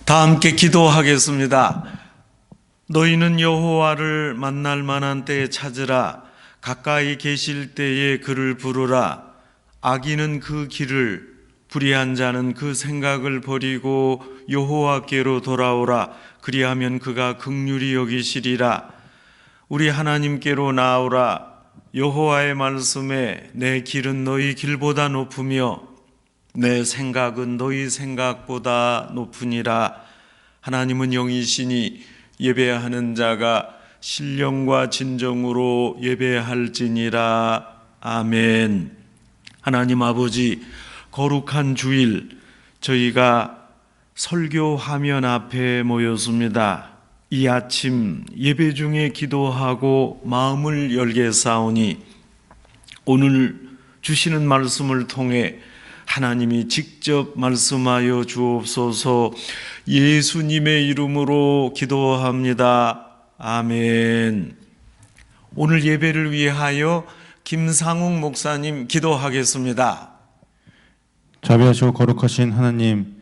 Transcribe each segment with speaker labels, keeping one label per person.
Speaker 1: 다 함께 기도하겠습니다. 너희는 여호와를 만날 만한 때에 찾으라. 가까이 계실 때에 그를 부르라. 악인은 그 길을, 불의한 자는 그 생각을 버리고 여호와께로 돌아오라. 그리하면 그가 긍휼히 여기시리라. 우리 하나님께로 나오라. 여호와의 말씀에 내 길은 너희 길보다 높으며 내 생각은 너희 생각보다 높으니라. 하나님은 영이시니 예배하는 자가 신령과 진정으로 예배할지니라. 아멘. 하나님 아버지, 거룩한 주일 저희가 설교 화면 앞에 모였습니다. 이 아침 예배 중에 기도하고 마음을 열게 사오니 오늘 주시는 말씀을 통해 하나님이 직접 말씀하여 주옵소서. 예수님의 이름으로 기도합니다. 아멘. 오늘 예배를 위하여 김상욱 목사님 기도하겠습니다.
Speaker 2: 자비하시고 거룩하신 하나님,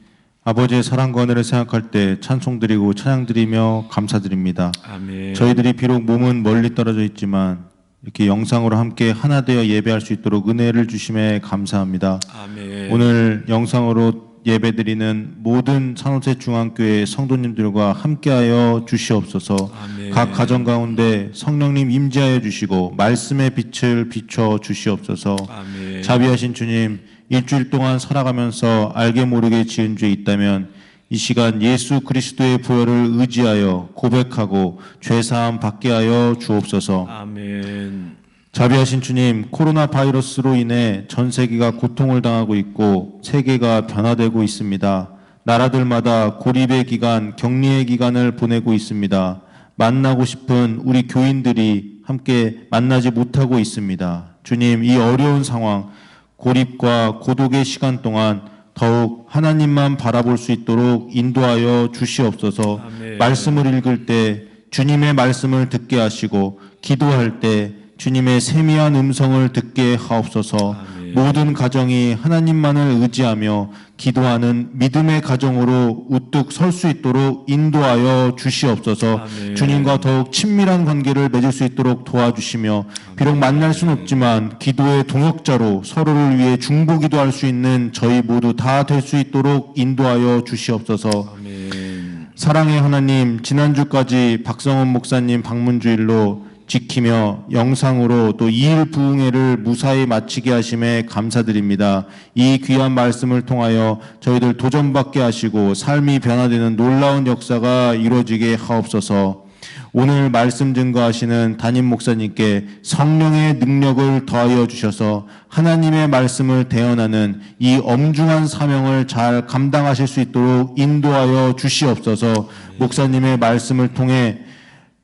Speaker 2: 아버지의 사랑과 은혜를 생각할 때 찬송드리고 찬양드리며 감사드립니다.
Speaker 1: 아멘.
Speaker 2: 저희들이 비록 몸은 멀리 떨어져 있지만 이렇게 영상으로 함께 하나 되어 예배할 수 있도록 은혜를 주심에 감사합니다.
Speaker 1: 아멘.
Speaker 2: 오늘 영상으로 예배드리는 모든 산호세 중앙교회 성도님들과 함께하여 주시옵소서.
Speaker 1: 아멘.
Speaker 2: 각 가정 가운데 성령님 임재하여 주시고 말씀의 빛을 비춰 주시옵소서.
Speaker 1: 아멘.
Speaker 2: 자비하신 주님, 일주일 동안 살아가면서 알게 모르게 지은 죄 있다면 이 시간 예수 그리스도의 보혈을 의지하여 고백하고 죄사함 받게 하여 주옵소서.
Speaker 1: 아멘.
Speaker 2: 자비하신 주님, 코로나 바이러스로 인해 전 세계가 고통을 당하고 있고 세계가 변화되고 있습니다. 나라들마다 고립의 기간, 격리의 기간을 보내고 있습니다. 만나고 싶은 우리 교인들이 함께 만나지 못하고 있습니다. 주님, 이 어려운 상황, 고립과 고독의 시간 동안 더욱 하나님만 바라볼 수 있도록 인도하여 주시옵소서.
Speaker 1: 아멘.
Speaker 2: 말씀을 읽을 때 주님의 말씀을 듣게 하시고 기도할 때 주님의 세미한 음성을 듣게 하옵소서.
Speaker 1: 아멘.
Speaker 2: 모든 가정이 하나님만을 의지하며 기도하는 믿음의 가정으로 우뚝 설 수 있도록 인도하여 주시옵소서.
Speaker 1: 아멘.
Speaker 2: 주님과 더욱 친밀한 관계를 맺을 수 있도록 도와주시며 비록 만날 수는 없지만 기도의 동역자로 서로를 위해 중보기도할 수 있는 저희 모두 다 될 수 있도록 인도하여 주시옵소서.
Speaker 1: 아멘.
Speaker 2: 사랑의 하나님, 지난주까지 박성원 목사님 방문주일로 지키며 영상으로 또 2일 부흥회를 무사히 마치게 하심에 감사드립니다. 이 귀한 말씀을 통하여 저희들 도전받게 하시고 삶이 변화되는 놀라운 역사가 이루어지게 하옵소서. 오늘 말씀 증거하시는 담임 목사님께 성령의 능력을 더하여 주셔서 하나님의 말씀을 대언하는 이 엄중한 사명을 잘 감당하실 수 있도록 인도하여 주시옵소서. 목사님의 말씀을 통해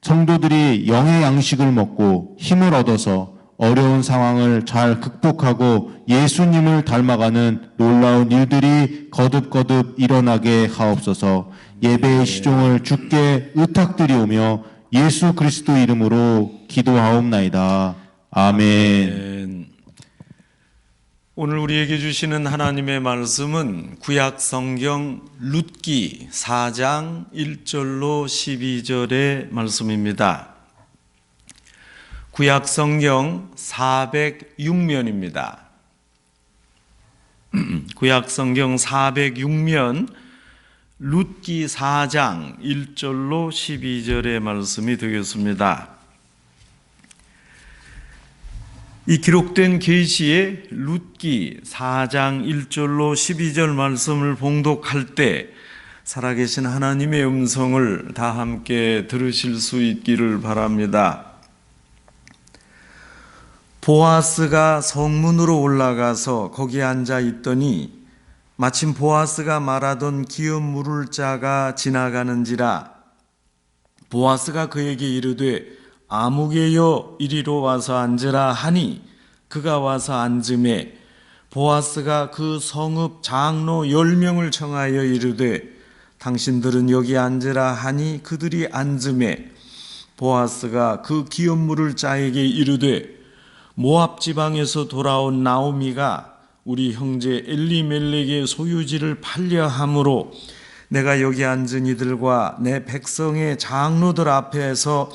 Speaker 2: 성도들이 영의 양식을 먹고 힘을 얻어서 어려운 상황을 잘 극복하고 예수님을 닮아가는 놀라운 일들이 거듭거듭 일어나게 하옵소서. 예배의 시종을 주께 의탁드리오며 예수 그리스도 이름으로 기도하옵나이다. 아멘.
Speaker 1: 오늘 우리에게 주시는 하나님의 말씀은 구약 성경 룻기 4장 1절로 12절의 말씀입니다. 구약 성경 406면입니다. 구약 성경 406면 룻기 4장 1절로 12절의 말씀이 되겠습니다. 이 기록된 계시의 룻기 4장 1절로 12절 말씀을 봉독할 때 살아계신 하나님의 음성을 다 함께 들으실 수 있기를 바랍니다. 보아스가 성문으로 올라가서 거기에 앉아 있더니 마침 보아스가 말하던 기업 물을 자가 지나가는지라. 보아스가 그에게 이르되 아무개여 이리로 와서 앉으라 하니 그가 와서 앉음에 보아스가 그 성읍 장로 10명을 청하여 이르되 당신들은 여기 앉으라 하니 그들이 앉음에 보아스가 그 기업 물을 자에게 이르되 모압 지방에서 돌아온 나오미가 우리 형제 엘리멜렉의 소유지를 팔려 함으로 내가 여기 앉은 이들과 내 백성의 장로들 앞에서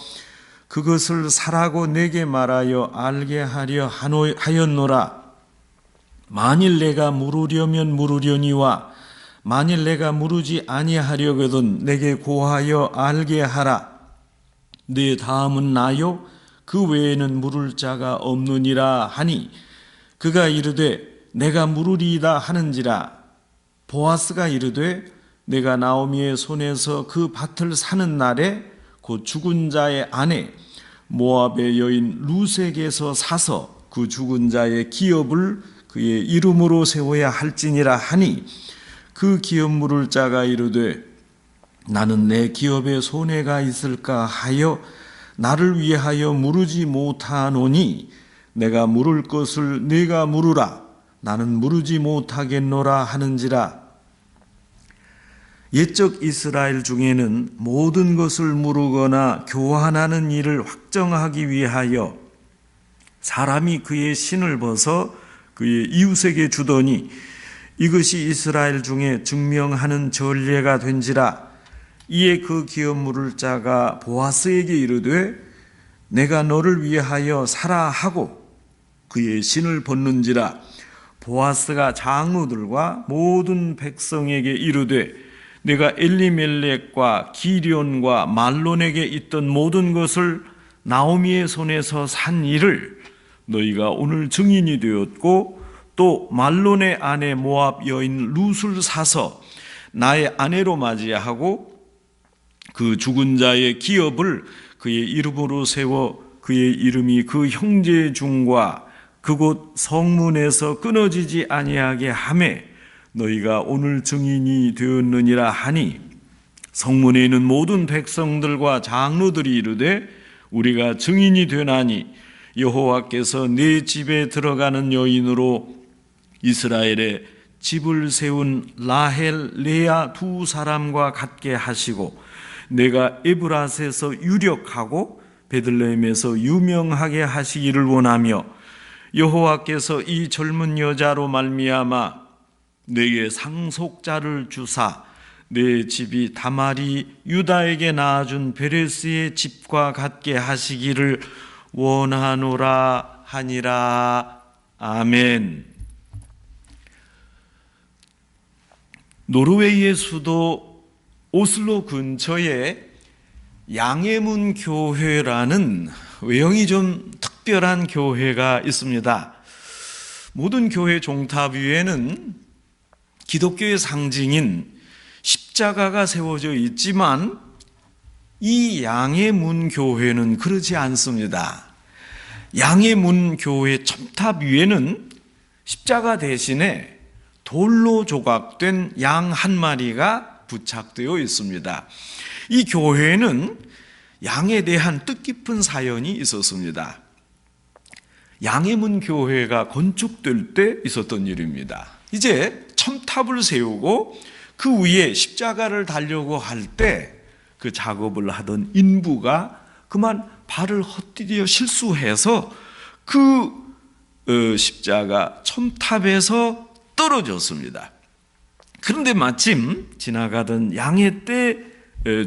Speaker 1: 그것을 사라고 내게 말하여 알게 하려 하였노라. 만일 내가 물으려면 물으려니와 만일 내가 물으지 아니하려거든 내게 고하여 알게 하라. 네 다음은 나요? 그 외에는 물을 자가 없느니라 하니 그가 이르되 내가 물으리이다 하는지라. 보아스가 이르되 내가 나오미의 손에서 그 밭을 사는 날에 곧 죽은 자의 아내 모압의 여인 루색에서 사서 그 죽은 자의 기업을 그의 이름으로 세워야 할지니라 하니 그 기업 물을 자가 이르되 나는 내 기업에 손해가 있을까 하여 나를 위하여 물으지 못하노니 내가 물을 것을 네가 물으라. 나는 물으지 못하겠노라 하는지라. 옛적 이스라엘 중에는 모든 것을 물으거나 교환하는 일을 확정하기 위하여 사람이 그의 신을 벗어 그의 이웃에게 주더니 이것이 이스라엘 중에 증명하는 전례가 된지라. 이에 그 기업 물을 자가 보아스에게 이르되 내가 너를 위하여 사라 하고 그의 신을 벗는지라. 보아스가 장로들과 모든 백성에게 이르되 내가 엘리멜렉과 기련과 말론에게 있던 모든 것을 나오미의 손에서 산 일을 너희가 오늘 증인이 되었고 또 말론의 아내 모압 여인 룻을 사서 나의 아내로 맞이하고 그 죽은 자의 기업을 그의 이름으로 세워 그의 이름이 그 형제 중과 그곳 성문에서 끊어지지 아니하게 하매 너희가 오늘 증인이 되었느니라 하니 성문에 있는 모든 백성들과 장로들이 이르되 우리가 증인이 되나니 여호와께서 네 집에 들어가는 여인으로 이스라엘에 집을 세운 라헬, 레아 두 사람과 같게 하시고 내가 에브라스에서 유력하고 베들레헴에서 유명하게 하시기를 원하며 여호와께서 이 젊은 여자로 말미암아 내게 상속자를 주사 내 집이 다말이 유다에게 낳아준 베레스의 집과 같게 하시기를 원하노라 하니라. 아멘. 노르웨이의 수도 오슬로 근처에 양해문 교회라는 외형이 좀 특별한 교회가 있습니다. 모든 교회 종탑 위에는 기독교의 상징인 십자가가 세워져 있지만 이 양해문 교회는 그렇지 않습니다. 양해문 교회 첨탑 위에는 십자가 대신에 돌로 조각된 양 한 마리가 부착되어 있습니다. 이 교회는 양에 대한 뜻깊은 사연이 있었습니다. 양해문 교회가 건축될 때 있었던 일입니다. 이제 첨탑을 세우고 그 위에 십자가를 달려고 할 때 그 작업을 하던 인부가 그만 발을 헛디뎌 실수해서 그 십자가 첨탑에서 떨어졌습니다. 그런데 마침 지나가던 양의 떼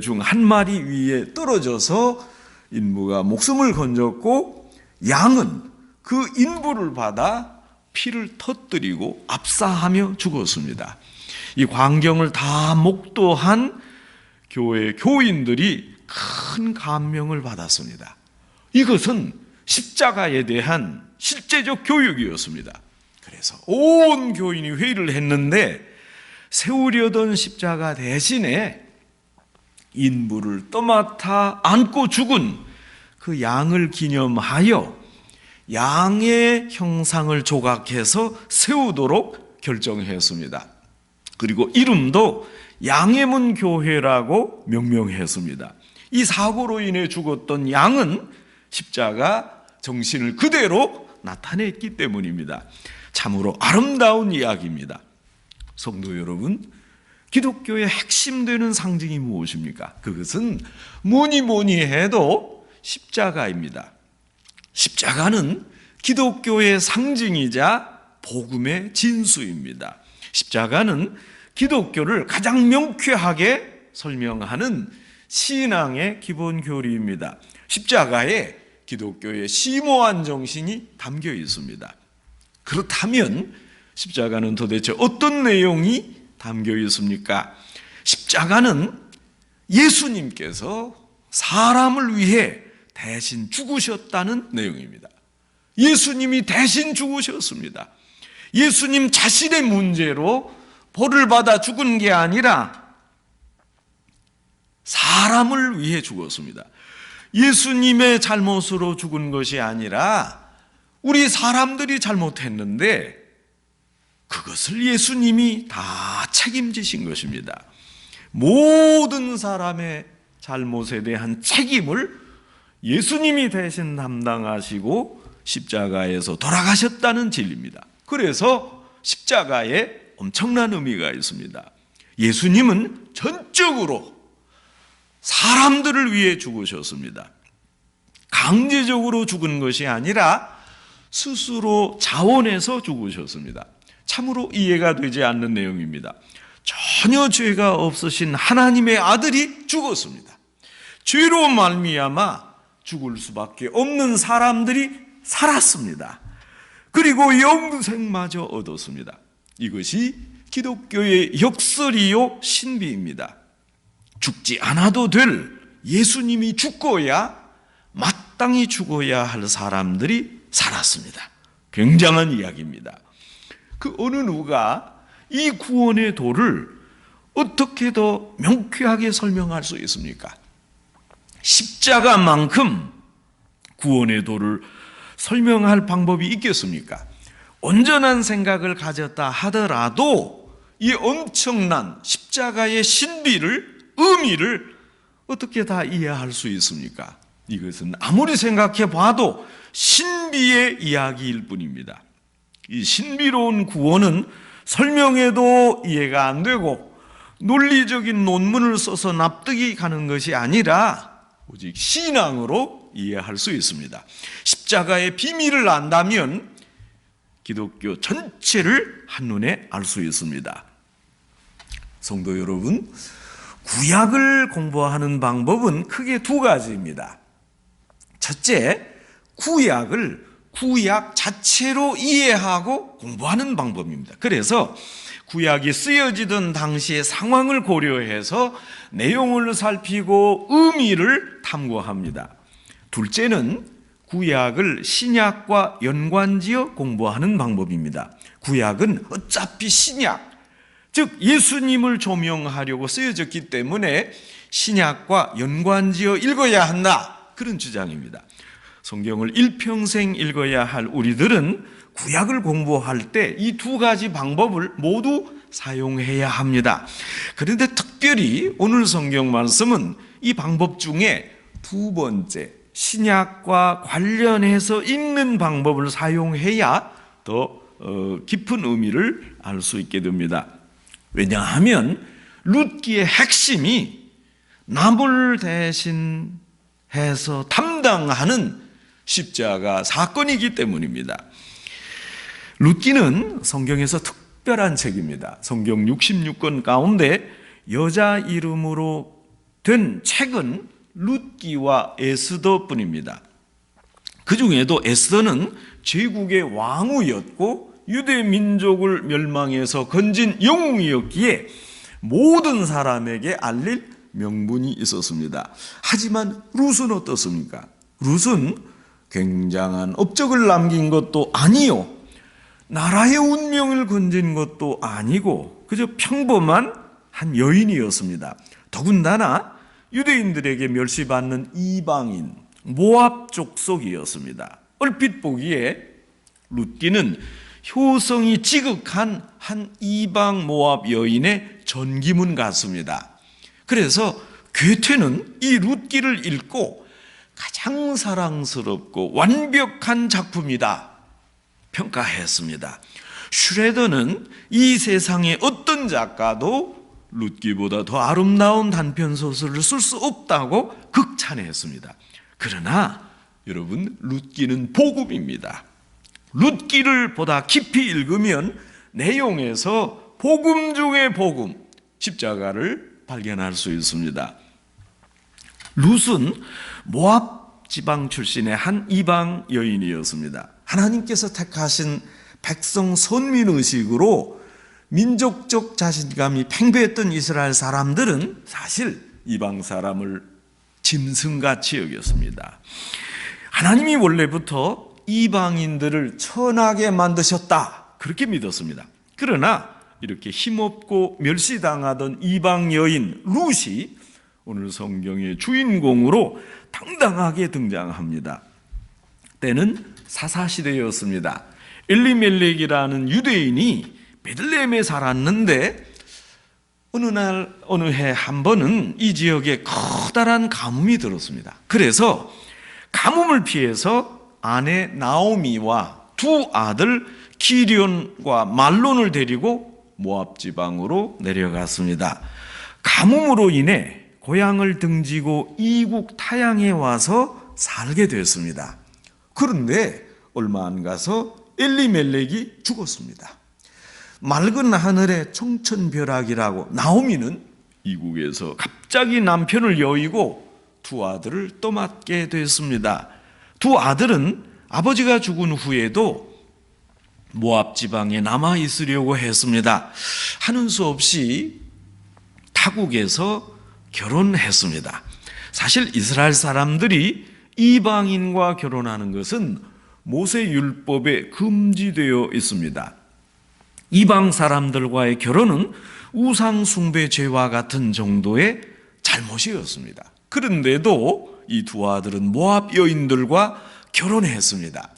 Speaker 1: 중 한 마리 위에 떨어져서 인부가 목숨을 건졌고 양은 그 인부를 받아 피를 터뜨리고 압사하며 죽었습니다. 이 광경을 다 목도한 교회 교인들이 큰 감명을 받았습니다. 이것은 십자가에 대한 실제적 교육이었습니다. 그래서 온 교인이 회의를 했는데 세우려던 십자가 대신에 인부를 떠맡아 안고 죽은 그 양을 기념하여 양의 형상을 조각해서 세우도록 결정했습니다. 그리고 이름도 양해문 교회라고 명명했습니다. 이 사고로 인해 죽었던 양은 십자가 정신을 그대로 나타냈기 때문입니다. 참으로 아름다운 이야기입니다. 성도 여러분, 기독교의 핵심되는 상징이 무엇입니까? 그것은 뭐니 해도 십자가입니다. 십자가는 기독교의 상징이자 복음의 진수입니다. 십자가는 기독교를 가장 명쾌하게 설명하는 신앙의 기본 교리입니다. 십자가에 기독교의 심오한 정신이 담겨 있습니다. 그렇다면 십자가는 도대체 어떤 내용이 담겨 있습니까? 십자가는 예수님께서 사람을 위해 대신 죽으셨다는 내용입니다. 예수님이 대신 죽으셨습니다. 예수님 자신의 문제로 벌을 받아 죽은 게 아니라 사람을 위해 죽었습니다. 예수님의 잘못으로 죽은 것이 아니라 우리 사람들이 잘못했는데 그것을 예수님이 다 책임지신 것입니다. 모든 사람의 잘못에 대한 책임을 예수님이 대신 담당하시고 십자가에서 돌아가셨다는 진리입니다. 그래서 십자가에 엄청난 의미가 있습니다. 예수님은 전적으로 사람들을 위해 죽으셨습니다. 강제적으로 죽은 것이 아니라 스스로 자원해서 죽으셨습니다. 참으로 이해가 되지 않는 내용입니다. 전혀 죄가 없으신 하나님의 아들이 죽었습니다. 죄로 말미암아 죽을 수밖에 없는 사람들이 살았습니다. 그리고 영생마저 얻었습니다. 이것이 기독교의 역설이요 신비입니다. 죽지 않아도 될 예수님이 죽어야 마땅히 죽어야 할 사람들이 살았습니다. 굉장한 이야기입니다. 그 어느 누가 이 구원의 도를 어떻게 더 명쾌하게 설명할 수 있습니까? 십자가만큼 구원의 도를 설명할 방법이 있겠습니까? 온전한 생각을 가졌다 하더라도 이 엄청난 십자가의 신비를, 의미를 어떻게 다 이해할 수 있습니까? 이것은 아무리 생각해 봐도 신비의 이야기일 뿐입니다. 이 신비로운 구원은 설명해도 이해가 안 되고 논리적인 논문을 써서 납득이 가는 것이 아니라 오직 신앙으로 이해할 수 있습니다. 십자가의 비밀을 안다면 기독교 전체를 한눈에 알 수 있습니다. 성도 여러분, 구약을 공부하는 방법은 크게 두 가지입니다. 첫째, 구약을 구약 자체로 이해하고 공부하는 방법입니다. 그래서 구약이 쓰여지던 당시의 상황을 고려해서 내용을 살피고 의미를 탐구합니다. 둘째는 구약을 신약과 연관지어 공부하는 방법입니다. 구약은 어차피 신약, 즉 예수님을 조명하려고 쓰여졌기 때문에 신약과 연관지어 읽어야 한다, 그런 주장입니다. 성경을 일평생 읽어야 할 우리들은 구약을 공부할 때 이 두 가지 방법을 모두 사용해야 합니다. 그런데 특별히 오늘 성경 말씀은 이 방법 중에 두 번째, 신약과 관련해서 읽는 방법을 사용해야 더 깊은 의미를 알 수 있게 됩니다. 왜냐하면 룻기의 핵심이 남을 대신해서 담당하는 십자가 사건이기 때문입니다. 룻기는 성경에서 특별한 책입니다. 성경 66권 가운데 여자 이름으로 된 책은 룻기와 에스더뿐입니다. 그 중에도 에스더는 제국의 왕후였고 유대 민족을 멸망해서 건진 영웅이었기에 모든 사람에게 알릴 명분이 있었습니다. 하지만 룻은 어떻습니까? 룻은 굉장한 업적을 남긴 것도 아니요, 나라의 운명을 건진 것도 아니고 그저 평범한 한 여인이었습니다. 더군다나 유대인들에게 멸시받는 이방인 모압 족속이었습니다. 얼핏 보기에 룻기는 효성이 지극한 한 이방 모압 여인의 전기문 같습니다. 그래서 괴테는 이 룻기를 읽고 가장 사랑스럽고 완벽한 작품이다 평가했습니다. 슈레더는 이 세상의 어떤 작가도 룻기보다 더 아름다운 단편소설을 쓸 수 없다고 극찬했습니다. 그러나 여러분, 룻기는 복음입니다. 룻기를 보다 깊이 읽으면 내용에서 복음 중의 복음, 십자가를 발견할 수 있습니다. 룻은 모압 지방 출신의 한 이방 여인이었습니다. 하나님께서 택하신 백성 선민의식으로 민족적 자신감이 팽배했던 이스라엘 사람들은 사실 이방 사람을 짐승같이 여겼습니다. 하나님이 원래부터 이방인들을 천하게 만드셨다, 그렇게 믿었습니다. 그러나 이렇게 힘없고 멸시당하던 이방 여인 룻이 오늘 성경의 주인공으로 당당하게 등장합니다. 때는 사사시대였습니다. 엘리멜렉이라는 유대인이 베들레헴에 살았는데 어느 해 한 번은 이 지역에 커다란 가뭄이 들었습니다. 그래서 가뭄을 피해서 아내 나오미와 두 아들 기럨과 말론을 데리고 모압 지방으로 내려갔습니다. 가뭄으로 인해 고향을 등지고 이국 타향에 와서 살게 됐습니다. 그런데 얼마 안 가서 엘리멜렉이 죽었습니다. 맑은 하늘의 청천벼락이라고 나오미는 이국에서 갑자기 남편을 여의고 두 아들을 떠맡게 됐습니다. 두 아들은 아버지가 죽은 후에도 모압 지방에 남아 있으려고 했습니다. 하는 수 없이 타국에서 결혼했습니다. 사실 이스라엘 사람들이 이방인과 결혼하는 것은 모세율법에 금지되어 있습니다. 이방 사람들과의 결혼은 우상 숭배 죄와 같은 정도의 잘못이었습니다. 그런데도 이 두 아들은 모압 여인들과 결혼했습니다.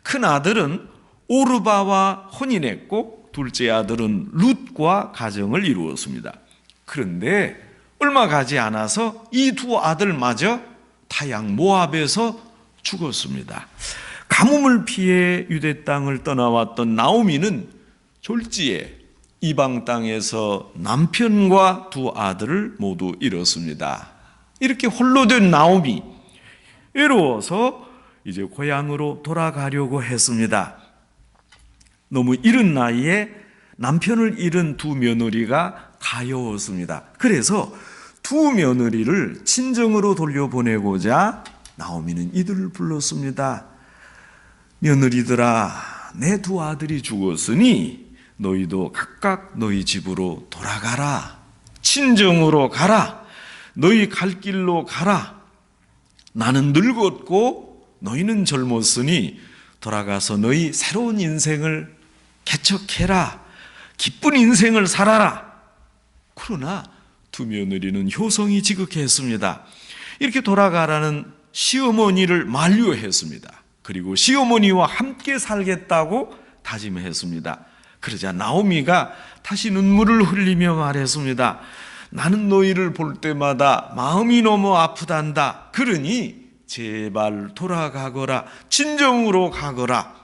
Speaker 1: 큰 아들은 오르바와 혼인했고 둘째 아들은 룻과 가정을 이루었습니다. 그런데 얼마 가지 않아서 이 두 아들마저 타향 모압에서 죽었습니다. 가뭄을 피해 유대 땅을 떠나왔던 나오미는 졸지에 이방 땅에서 남편과 두 아들을 모두 잃었습니다. 이렇게 홀로 된 나오미, 외로워서 이제 고향으로 돌아가려고 했습니다. 너무 이른 나이에 남편을 잃은 두 며느리가 가여웠습니다. 그래서 두 며느리를 친정으로 돌려보내고자 나오미는 이들을 불렀습니다. 며느리들아, 내 두 아들이 죽었으니 너희도 각각 너희 집으로 돌아가라. 친정으로 가라. 너희 갈 길로 가라. 나는 늙었고 너희는 젊었으니 돌아가서 너희 새로운 인생을 개척해라. 기쁜 인생을 살아라. 그러나 두 며느리는 효성이 지극했습니다. 이렇게 돌아가라는 시어머니를 만류했습니다. 그리고 시어머니와 함께 살겠다고 다짐했습니다. 그러자 나오미가 다시 눈물을 흘리며 말했습니다. 나는 너희를 볼 때마다 마음이 너무 아프단다. 그러니 제발 돌아가거라. 친정으로 가거라.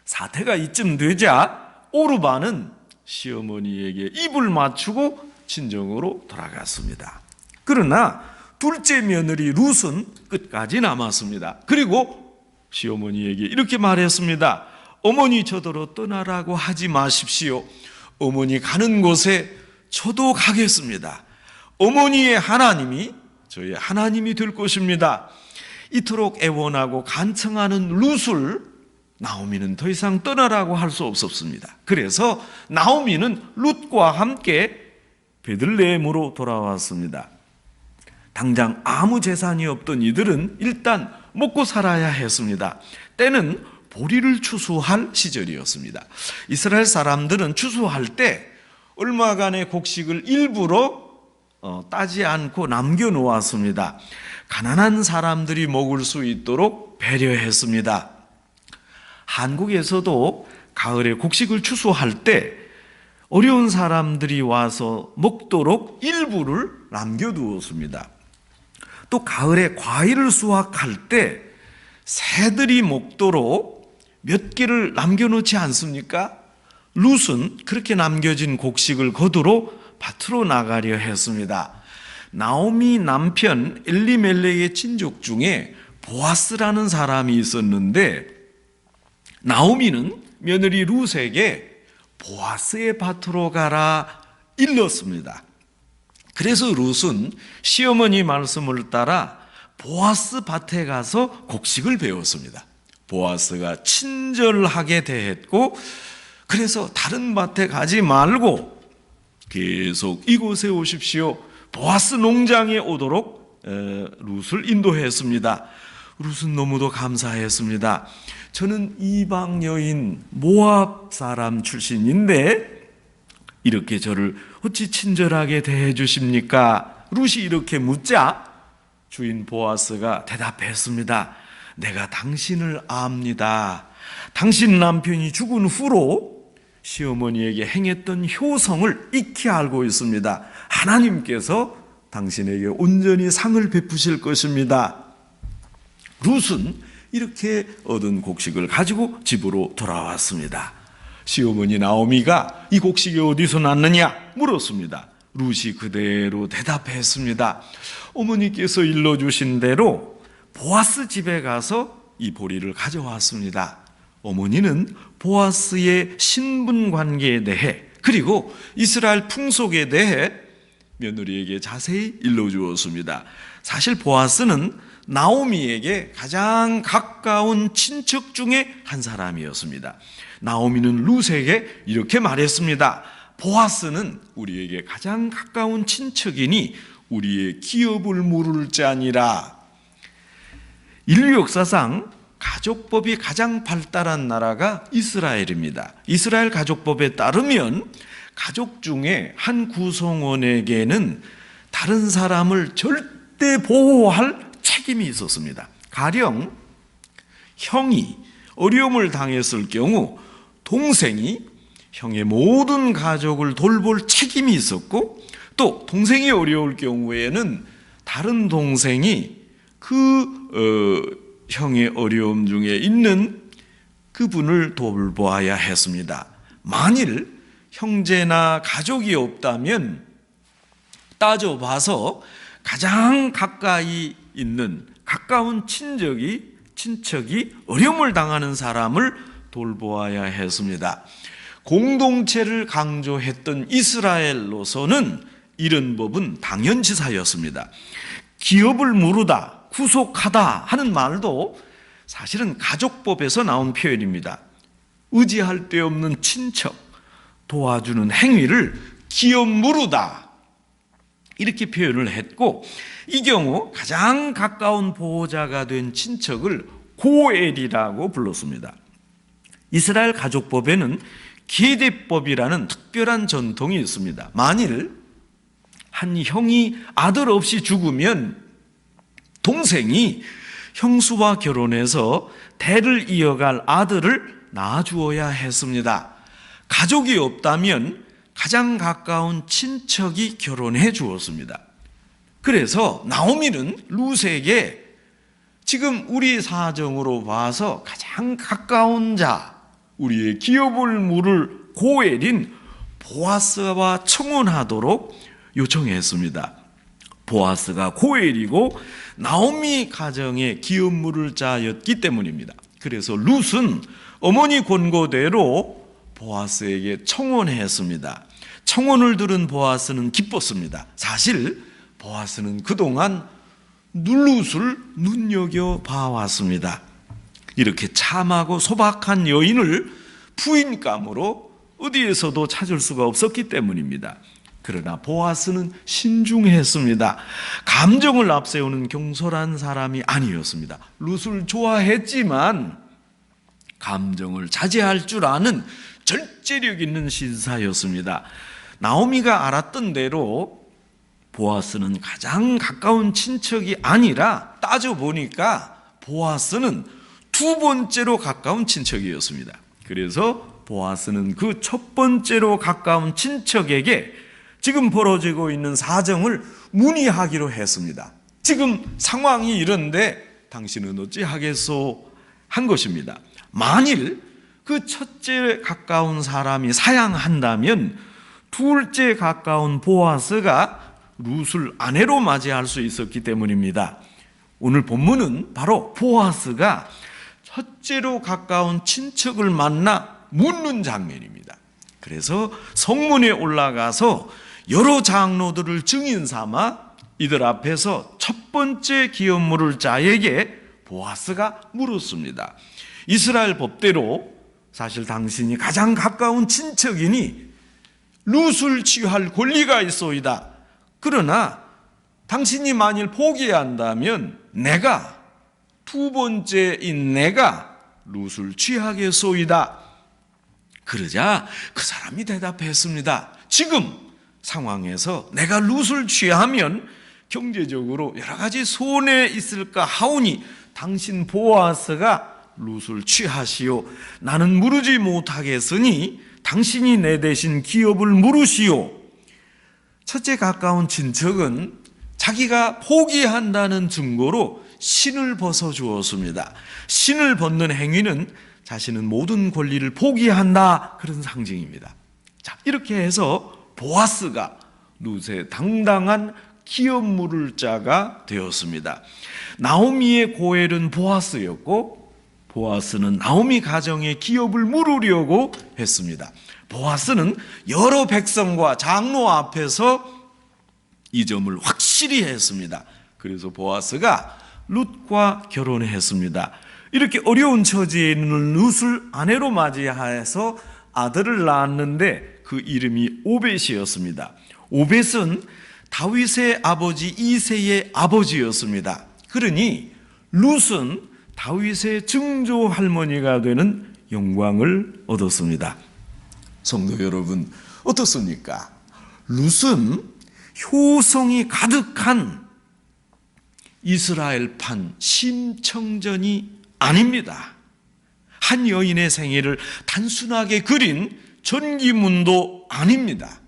Speaker 1: 사태가 이쯤 되자 오르바는 시어머니에게 입을 맞추고 친정으로 돌아갔습니다. 그러나 둘째 며느리 룻은 끝까지 남았습니다. 그리고 시어머니에게 이렇게 말했습니다. 어머니 저더러 떠나라고 하지 마십시오. 어머니 가는 곳에 저도 가겠습니다. 어머니의 하나님이 저의 하나님이 될 것입니다. 이토록 애원하고 간청하는 룻을 나오미는 더 이상 떠나라고 할 수 없었습니다. 그래서 나오미는 룻과 함께 베들레헴으로 돌아왔습니다. 당장 아무 재산이 없던 이들은 일단 먹고 살아야 했습니다. 때는 보리를 추수할 시절이었습니다. 이스라엘 사람들은 추수할 때 얼마간의 곡식을 일부러 따지 않고 남겨놓았습니다. 가난한 사람들이 먹을 수 있도록 배려했습니다. 한국에서도 가을에 곡식을 추수할 때 어려운 사람들이 와서 먹도록 일부를 남겨두었습니다. 또 가을에 과일을 수확할 때 새들이 먹도록 몇 개를 남겨놓지 않습니까? 룻은 그렇게 남겨진 곡식을 거두러 밭으로 나가려 했습니다. 나오미 남편 엘리멜렉의 친족 중에 보아스라는 사람이 있었는데 나오미는 며느리 룻에게 보아스의 밭으로 가라 일렀습니다. 그래서 룻은 시어머니 말씀을 따라 보아스 밭에 가서 곡식을 배웠습니다. 보아스가 친절하게 대했고, 그래서 다른 밭에 가지 말고 계속 이곳에 오십시오, 보아스 농장에 오도록 룻을 인도했습니다. 룻은 너무도 감사했습니다. 저는 이방 여인 모압 사람 출신인데 이렇게 저를 어찌 친절하게 대해 주십니까? 룻이 이렇게 묻자 주인 보아스가 대답했습니다. 내가 당신을 압니다. 당신 남편이 죽은 후로 시어머니에게 행했던 효성을 익히 알고 있습니다. 하나님께서 당신에게 온전히 상을 베푸실 것입니다. 룻은 이렇게 얻은 곡식을 가지고 집으로 돌아왔습니다. 시어머니 나오미가 이 곡식이 어디서 났느냐 물었습니다. 룻이 그대로 대답했습니다. 어머니께서 일러주신 대로 보아스 집에 가서 이 보리를 가져왔습니다. 어머니는 보아스의 신분 관계에 대해 그리고 이스라엘 풍속에 대해 며느리에게 자세히 일러주었습니다. 사실 보아스는 나오미에게 가장 가까운 친척 중에 한 사람이었습니다. 나오미는 룻에게 이렇게 말했습니다. 보아스는 우리에게 가장 가까운 친척이니 우리의 기업을 물을 자니라. 인류 역사상 가족법이 가장 발달한 나라가 이스라엘입니다. 이스라엘 가족법에 따르면 가족 중에 한 구성원에게는 다른 사람을 절대 보호할 책임이 있었습니다. 가령 형이 어려움을 당했을 경우 동생이 형의 모든 가족을 돌볼 책임이 있었고, 또 동생이 어려울 경우에는 다른 동생이 형의 어려움 중에 있는 그분을 돌보아야 했습니다. 만일 형제나 가족이 없다면 따져봐서 가장 가까이 있는 가까운 친척이 어려움을 당하는 사람을 돌보아야 했습니다. 공동체를 강조했던 이스라엘로서는 이런 법은 당연지사였습니다. 기업을 무르다, 구속하다 하는 말도 사실은 가족법에서 나온 표현입니다. 의지할 데 없는 친척, 도와주는 행위를 기업 무르다 이렇게 표현을 했고, 이 경우 가장 가까운 보호자가 된 친척을 고엘이라고 불렀습니다. 이스라엘 가족법에는 계대법이라는 특별한 전통이 있습니다. 만일 한 형이 아들 없이 죽으면 동생이 형수와 결혼해서 대를 이어갈 아들을 낳아주어야 했습니다. 가족이 없다면 가장 가까운 친척이 결혼해 주었습니다. 그래서 나오미는 룻에게 지금 우리 사정으로 봐서 가장 가까운 자, 우리의 기업을 물을 고엘인 보아스와 청혼하도록 요청했습니다. 보아스가 고엘이고 나오미 가정의 기업 물을 자였기 때문입니다. 그래서 룻은 어머니 권고대로 보아스에게 청혼했습니다. 청혼을 들은 보아스는 기뻤습니다. 사실 보아스는 그동안 룻을 눈여겨봐왔습니다. 이렇게 참하고 소박한 여인을 부인감으로 어디에서도 찾을 수가 없었기 때문입니다. 그러나 보아스는 신중했습니다. 감정을 앞세우는 경솔한 사람이 아니었습니다. 룻을 좋아했지만 감정을 자제할 줄 아는 절제력 있는 신사였습니다. 나오미가 알았던 대로 보아스는 가장 가까운 친척이 아니라 따져보니까 보아스는 두 번째로 가까운 친척이었습니다. 그래서 보아스는 그 첫 번째로 가까운 친척에게 지금 벌어지고 있는 사정을 문의하기로 했습니다. 지금 상황이 이런데 당신은 어찌하겠소 한 것입니다. 만일 그 첫째 가까운 사람이 사양한다면 둘째 가까운 보아스가 룻을 아내로 맞이할 수 있었기 때문입니다. 오늘 본문은 바로 보아스가 첫째로 가까운 친척을 만나 묻는 장면입니다. 그래서 성문에 올라가서 여러 장로들을 증인 삼아 이들 앞에서 첫 번째 기업물을 자에게 보아스가 물었습니다. 이스라엘 법대로 사실 당신이 가장 가까운 친척이니 룻을 취할 권리가 있소이다. 그러나 당신이 만일 포기한다면 내가, 두 번째인 내가 룻을 취하겠소이다. 그러자 그 사람이 대답했습니다. 지금 상황에서 내가 룻을 취하면 경제적으로 여러 가지 손해 있을까 하오니 당신 보아스가 룻을 취하시오. 나는 무르지 못하겠으니 당신이 내 대신 기업을 물으시오. 첫째 가까운 친척은 자기가 포기한다는 증거로 신을 벗어주었습니다. 신을 벗는 행위는 자신은 모든 권리를 포기한다, 그런 상징입니다. 자, 이렇게 해서 보아스가 룻의 당당한 기업 물을 자가 되었습니다. 나오미의 고엘은 보아스였고 보아스는 나오미 가정의 기업을 물으려고 했습니다. 보아스는 여러 백성과 장로 앞에서 이 점을 확실히 했습니다. 그래서 보아스가 룻과 결혼했습니다. 이렇게 어려운 처지에 있는 룻을 아내로 맞이해서 아들을 낳았는데 그 이름이 오벳이었습니다. 오벳은 다윗의 아버지 이새의 아버지였습니다. 그러니 룻은 다윗의 증조 할머니가 되는 영광을 얻었습니다. 성도 여러분, 어떻습니까? 룻은 효성이 가득한 이스라엘판 심청전이 아닙니다. 한 여인의 생애를 단순하게 그린 전기문도 아닙니다.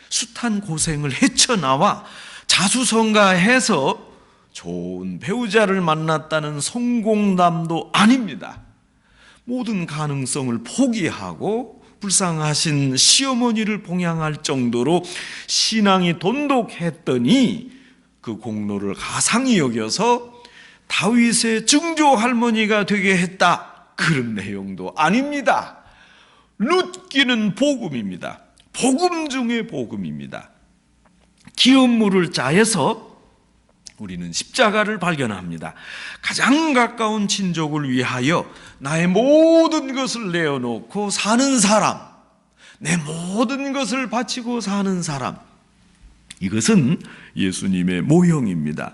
Speaker 1: 숱한 고생을 헤쳐나와 자수성가해서 좋은 배우자를 만났다는 성공담도 아닙니다. 모든 가능성을 포기하고 불쌍하신 시어머니를 봉양할 정도로 신앙이 돈독했더니 그 공로를 가상히 여겨서 다윗의 증조 할머니가 되게 했다, 그런 내용도 아닙니다. 룻기는 복음입니다. 복음 중에 복음입니다. 기업 물을 자에서 우리는 십자가를 발견합니다. 가장 가까운 친족을 위하여 나의 모든 것을 내어놓고 사는 사람, 내 모든 것을 바치고 사는 사람, 이것은 예수님의 모형입니다.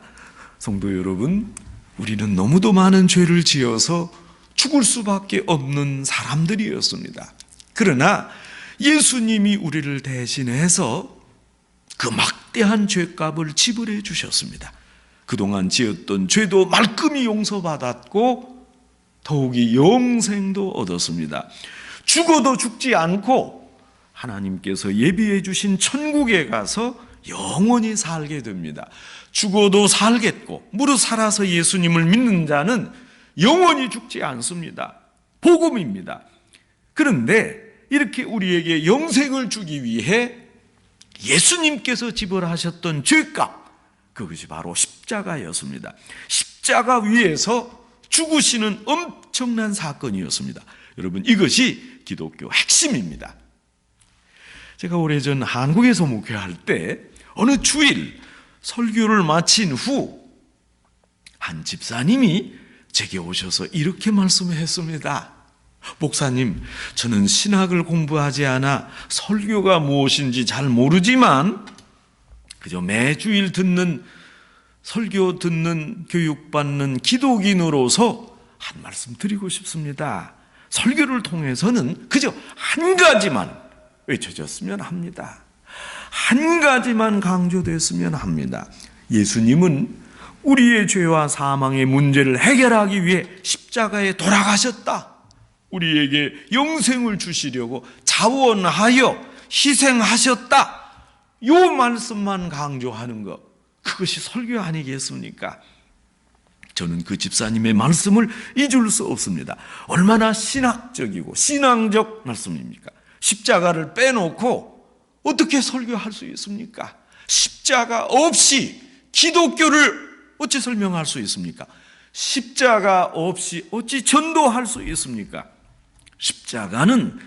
Speaker 1: 성도 여러분, 우리는 너무도 많은 죄를 지어서 죽을 수밖에 없는 사람들이었습니다. 그러나 예수님이 우리를 대신해서 그 막대한 죄값을 지불해 주셨습니다. 그동안 지었던 죄도 말끔히 용서받았고 더욱이 영생도 얻었습니다. 죽어도 죽지 않고 하나님께서 예비해 주신 천국에 가서 영원히 살게 됩니다. 죽어도 살겠고 무릇 살아서 예수님을 믿는 자는 영원히 죽지 않습니다. 복음입니다. 그런데 이렇게 우리에게 영생을 주기 위해 예수님께서 지불하셨던 죄값, 그것이 바로 십자가였습니다. 십자가 위에서 죽으시는 엄청난 사건이었습니다. 여러분, 이것이 기독교 핵심입니다. 제가 오래전 한국에서 목회할 때 어느 주일 설교를 마친 후 한 집사님이 제게 오셔서 이렇게 말씀했습니다. 목사님, 저는 신학을 공부하지 않아 설교가 무엇인지 잘 모르지만 그저 매주일 듣는 설교 듣는 교육받는 기독인으로서 한 말씀 드리고 싶습니다. 설교를 통해서는 그저 한 가지만 외쳐졌으면 합니다. 한 가지만 강조됐으면 합니다. 예수님은 우리의 죄와 사망의 문제를 해결하기 위해 십자가에 돌아가셨다. 우리에게 영생을 주시려고 자원하여 희생하셨다. 이 말씀만 강조하는 것, 그것이 설교 아니겠습니까? 저는 그 집사님의 말씀을 잊을 수 없습니다. 얼마나 신학적이고 신앙적 말씀입니까? 십자가를 빼놓고 어떻게 설교할 수 있습니까? 십자가 없이 기독교를 어찌 설명할 수 있습니까? 십자가 없이 어찌 전도할 수 있습니까? 십자가는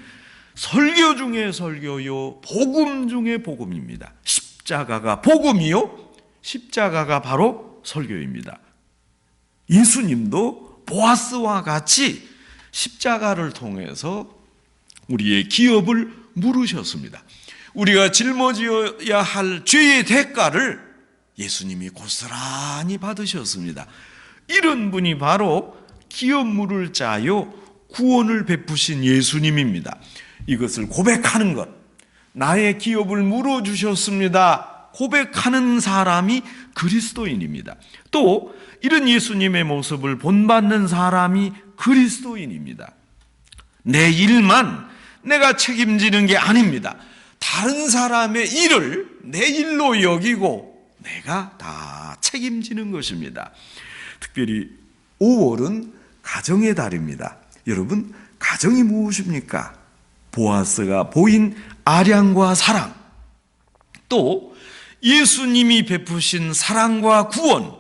Speaker 1: 설교 중에 설교요, 복음 중에 복음입니다. 십자가가 복음이요, 십자가가 바로 설교입니다. 예수님도 보아스와 같이 십자가를 통해서 우리의 기업을 물으셨습니다. 우리가 짊어져야 할 죄의 대가를 예수님이 고스란히 받으셨습니다. 이런 분이 바로 기업 물을 자요 구원을 베푸신 예수님입니다. 이것을 고백하는 것, 나의 기업을 물어주셨습니다, 고백하는 사람이 그리스도인입니다. 또 이런 예수님의 모습을 본받는 사람이 그리스도인입니다. 내 일만 내가 책임지는 게 아닙니다. 다른 사람의 일을 내 일로 여기고 내가 다 책임지는 것입니다. 특별히 5월은 가정의 달입니다. 여러분, 가정이 무엇입니까? 보아스가 보인 아량과 사랑, 또 예수님이 베푸신 사랑과 구원,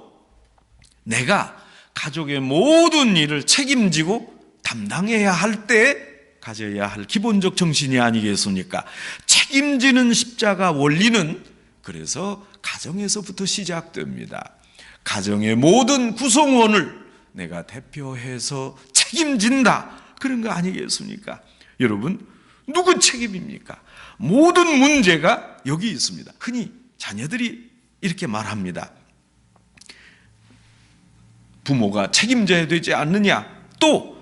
Speaker 1: 내가 가족의 모든 일을 책임지고 담당해야 할 때 가져야 할 기본적 정신이 아니겠습니까? 책임지는 십자가 원리는 그래서 가정에서부터 시작됩니다. 가정의 모든 구성원을 내가 대표해서 책임진다, 그런 거 아니겠습니까? 여러분, 누구 책임입니까? 모든 문제가 여기 있습니다. 흔히 자녀들이 이렇게 말합니다. 부모가 책임져야 되지 않느냐? 또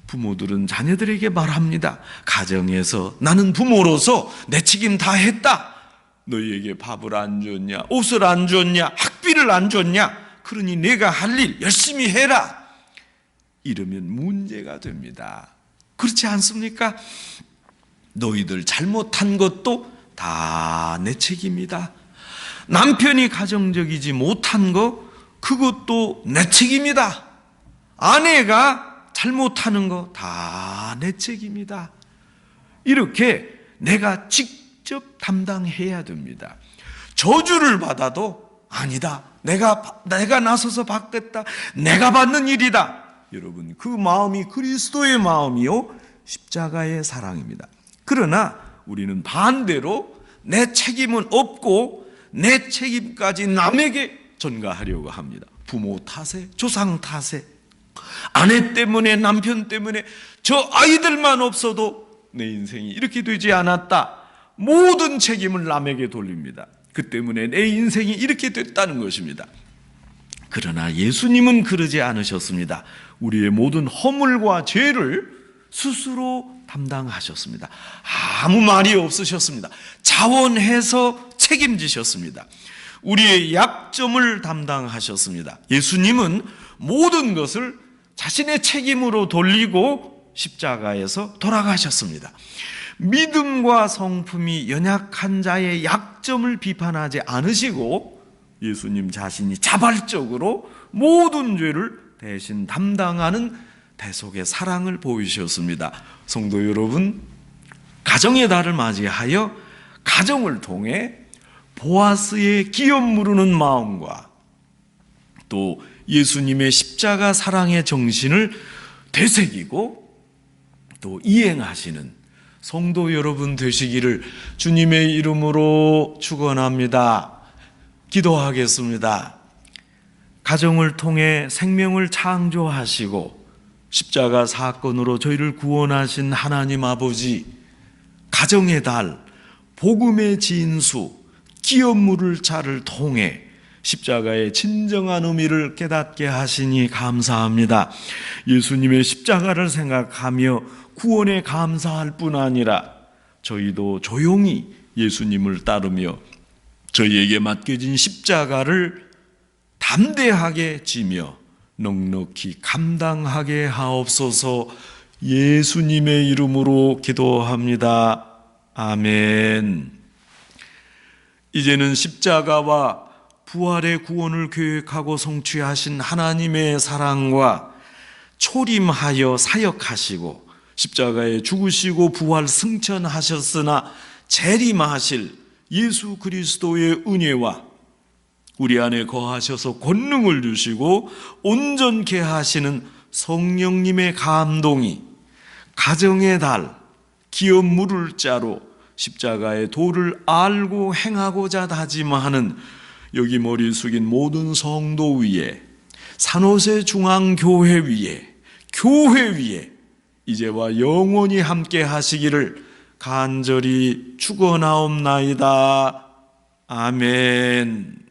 Speaker 1: 부모들은 자녀들에게 말합니다. 가정에서 나는 부모로서 내 책임 다 했다. 너희에게 밥을 안 줬냐? 옷을 안 줬냐? 학비를 안 줬냐? 그러니 내가 할 일 열심히 해라. 이러면 문제가 됩니다. 그렇지 않습니까? 너희들 잘못한 것도 다 내 책임이다. 남편이 가정적이지 못한 거, 그것도 내 책임이다. 아내가 잘못하는 거 다 내 책임이다. 이렇게 내가 직접 담당해야 됩니다. 저주를 받아도 아니다, 내가 나서서 받겠다, 내가 받는 일이다. 여러분, 그 마음이 그리스도의 마음이요, 십자가의 사랑입니다. 그러나 우리는 반대로 내 책임은 없고 내 책임까지 남에게 전가하려고 합니다. 부모 탓에, 조상 탓에, 아내 때문에, 남편 때문에, 저 아이들만 없어도 내 인생이 이렇게 되지 않았다, 모든 책임을 남에게 돌립니다. 그 때문에 내 인생이 이렇게 됐다는 것입니다. 그러나 예수님은 그러지 않으셨습니다. 우리의 모든 허물과 죄를 스스로 담당하셨습니다. 아무 말이 없으셨습니다. 자원해서 책임지셨습니다. 우리의 약점을 담당하셨습니다. 예수님은 모든 것을 자신의 책임으로 돌리고 십자가에서 돌아가셨습니다. 믿음과 성품이 연약한 자의 약점을 비판하지 않으시고 예수님 자신이 자발적으로 모든 죄를 대신 담당하는 대속의 사랑을 보이셨습니다. 성도 여러분, 가정의 달을 맞이하여 가정을 통해 보아스의 기업 물으는 마음과 또 예수님의 십자가 사랑의 정신을 되새기고 또 이행하시는 성도 여러분 되시기를 주님의 이름으로 축원합니다. 기도하겠습니다. 가정을 통해 생명을 창조하시고 십자가 사건으로 저희를 구원하신 하나님 아버지, 가정의 달, 복음의 진수, 기업 물을 자를 통해 십자가의 진정한 의미를 깨닫게 하시니 감사합니다. 예수님의 십자가를 생각하며 구원에 감사할 뿐 아니라 저희도 조용히 예수님을 따르며 저희에게 맡겨진 십자가를 담대하게 지며 넉넉히 감당하게 하옵소서. 예수님의 이름으로 기도합니다. 아멘. 이제는 십자가와 부활의 구원을 계획하고 성취하신 하나님의 사랑과 초림하여 사역하시고 십자가에 죽으시고 부활 승천하셨으나 재림하실 예수 그리스도의 은혜와 우리 안에 거하셔서 권능을 주시고 온전케 하시는 성령님의 감동이 가정의 달, 기업 물을 자로 십자가의 도를 알고 행하고자 다짐하는 여기 머리 숙인 모든 성도 위에, 산호세 중앙교회 위에, 교회 위에 이제와 영원히 함께 하시기를 간절히 축원하옵나이다. 아멘.